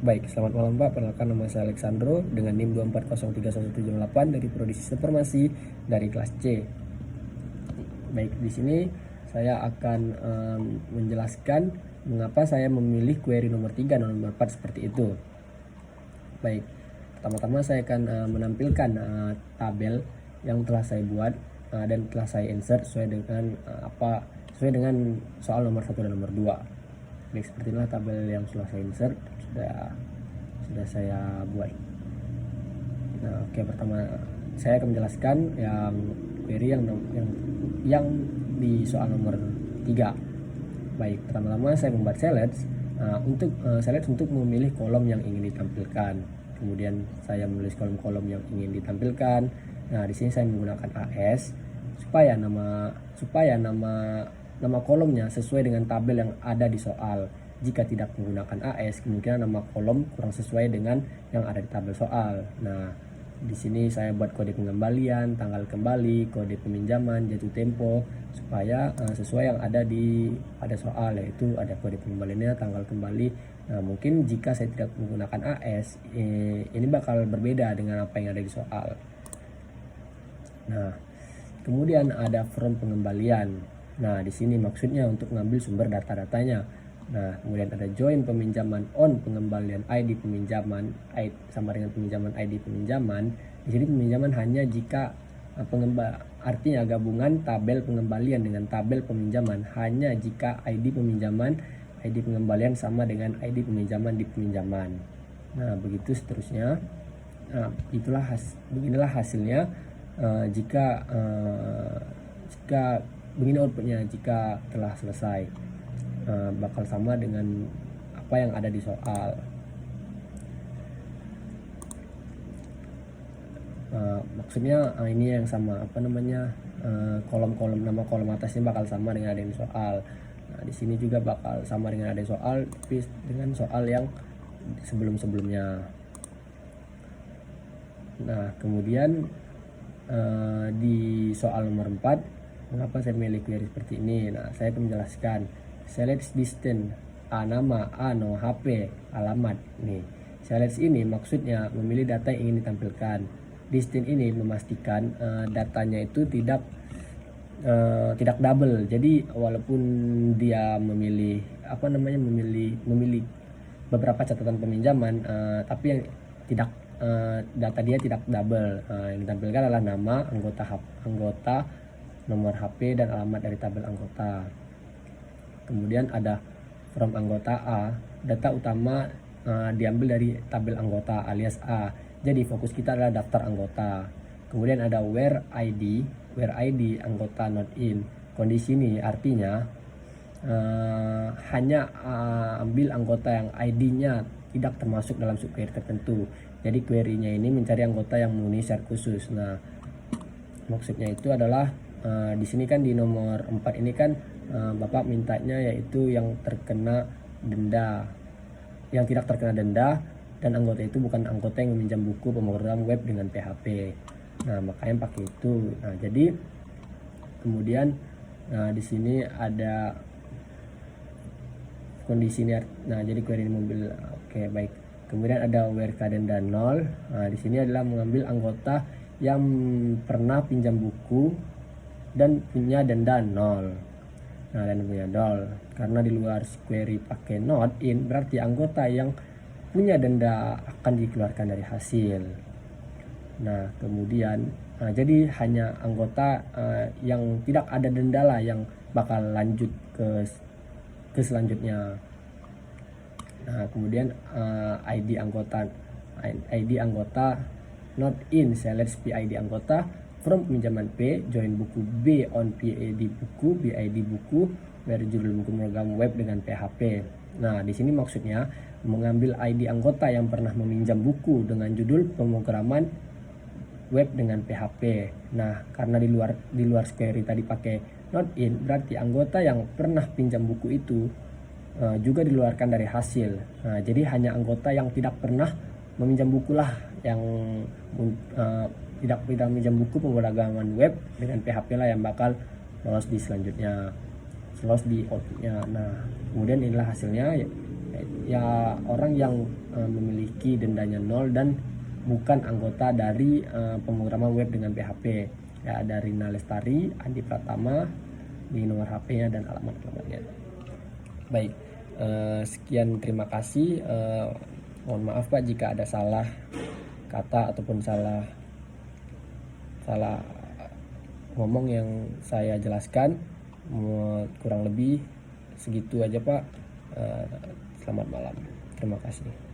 Baik, selamat malam Pak. Perkenalkan nama saya Alexandro dengan NIM 2403178 dari Prodi Sistem Informasi dari kelas C. Baik, di sini saya akan menjelaskan mengapa saya memilih query nomor 3 dan nomor 4 seperti itu. Baik, pertama-tama saya akan menampilkan tabel yang telah saya buat dan telah saya insert sesuai dengan soal nomor 1 dan nomor 2. Baik, seperti inilah tabel yang sudah saya insert, sudah saya buat. Nah, oke, pertama saya akan menjelaskan yang query yang di soal nomor 3. Baik, pertama-tama saya membuat select untuk memilih kolom yang ingin ditampilkan. Kemudian saya menulis kolom-kolom yang ingin ditampilkan. Nah, di sini saya menggunakan AS supaya nama kolomnya sesuai dengan tabel yang ada di soal. Jika tidak menggunakan AS, kemungkinan nama kolom kurang sesuai dengan yang ada di tabel soal. Nah, di sini saya buat kode pengembalian, tanggal kembali, kode peminjaman, jatuh tempo, supaya sesuai yang ada pada soal, yaitu ada kode pengembaliannya, tanggal kembali. Nah, mungkin jika saya tidak menggunakan AS, ini bakal berbeda dengan apa yang ada di soal. Nah, kemudian ada from pengembalian. Nah, di sini maksudnya untuk mengambil sumber data-datanya. Nah, kemudian ada join peminjaman on pengembalian ID peminjaman sama dengan peminjaman ID peminjaman. Di sini peminjaman hanya jika artinya gabungan tabel pengembalian dengan tabel peminjaman hanya jika ID pengembalian sama dengan ID peminjaman di peminjaman. Nah, begitu seterusnya. Nah, beginilah hasilnya jika begini outputnya jika telah selesai. Bakal sama dengan apa yang ada di soal. Maksudnya ini yang sama kolom-kolom, nama kolom atasnya bakal sama dengan ada di soal. Nah, di sini juga bakal sama dengan ada di soal, tapi dengan soal yang sebelum-sebelumnya. Nah, kemudian di soal nomor 4, mengapa saya memilih query seperti ini? Nah, saya akan menjelaskan. Select distance, nama, no, HP, alamat. Nih, select ini maksudnya memilih data yang ingin ditampilkan. Distance ini memastikan datanya itu tidak double. Jadi walaupun dia memilih beberapa catatan peminjaman, tapi yang tidak data dia tidak double. Yang ditampilkan adalah nama, anggota, nomor HP, dan alamat dari tabel anggota. Kemudian ada from anggota A, data utama diambil dari tabel anggota alias A. Jadi fokus kita adalah daftar anggota. Kemudian ada where ID anggota not in. Kondisi ini artinya hanya ambil anggota yang ID-nya tidak termasuk dalam subquery tertentu. Jadi query-nya ini mencari anggota yang memenuhi syarat khusus. Nah, maksudnya itu adalah di sini kan di nomor 4 ini kan Bapak mintanya yaitu yang terkena denda, yang tidak terkena denda, dan anggota itu bukan anggota yang meminjam buku pemrogram web dengan PHP. Nah, makanya pakai itu. Nah, jadi kemudian di sini ada kondisi ini. Nah, jadi query mobil. Oke, baik. Kemudian ada where denda 0. Nah, di sini adalah mengambil anggota yang pernah pinjam buku dan punya denda 0. Nah, dan punya 0. Karena di luar query pakai not in, berarti anggota yang punya denda akan dikeluarkan dari hasil. Nah, kemudian jadi hanya anggota yang tidak ada denda lah yang bakal lanjut ke selanjutnya. Nah, kemudian ID anggota not in, select PID anggota from peminjaman P, join buku B on PID buku, BID buku, where judul buku program web dengan PHP. Nah, di sini maksudnya mengambil ID anggota yang pernah meminjam buku dengan judul pemrograman web dengan PHP. Nah, karena di luar query tadi pakai not in, berarti anggota yang pernah pinjam buku itu juga dikeluarkan dari hasil. Nah, jadi hanya anggota yang tidak pernah meminjam buku lah yang tidak meminjam buku pemrograman web dengan PHP lah yang bakal lolos di selanjutnya, lolos di outputnya. Nah, kemudian inilah hasilnya. ya orang yang memiliki dendanya 0 dan bukan anggota dari pemrograman web dengan PHP. Ya, dari Rina Lestari, Andi Pratama, di nomor HP-nya dan alamatnya. Baik, sekian, terima kasih. Mohon maaf Pak jika ada salah kata ataupun salah ngomong yang saya jelaskan. Kurang lebih segitu aja Pak. Selamat malam. Terima kasih.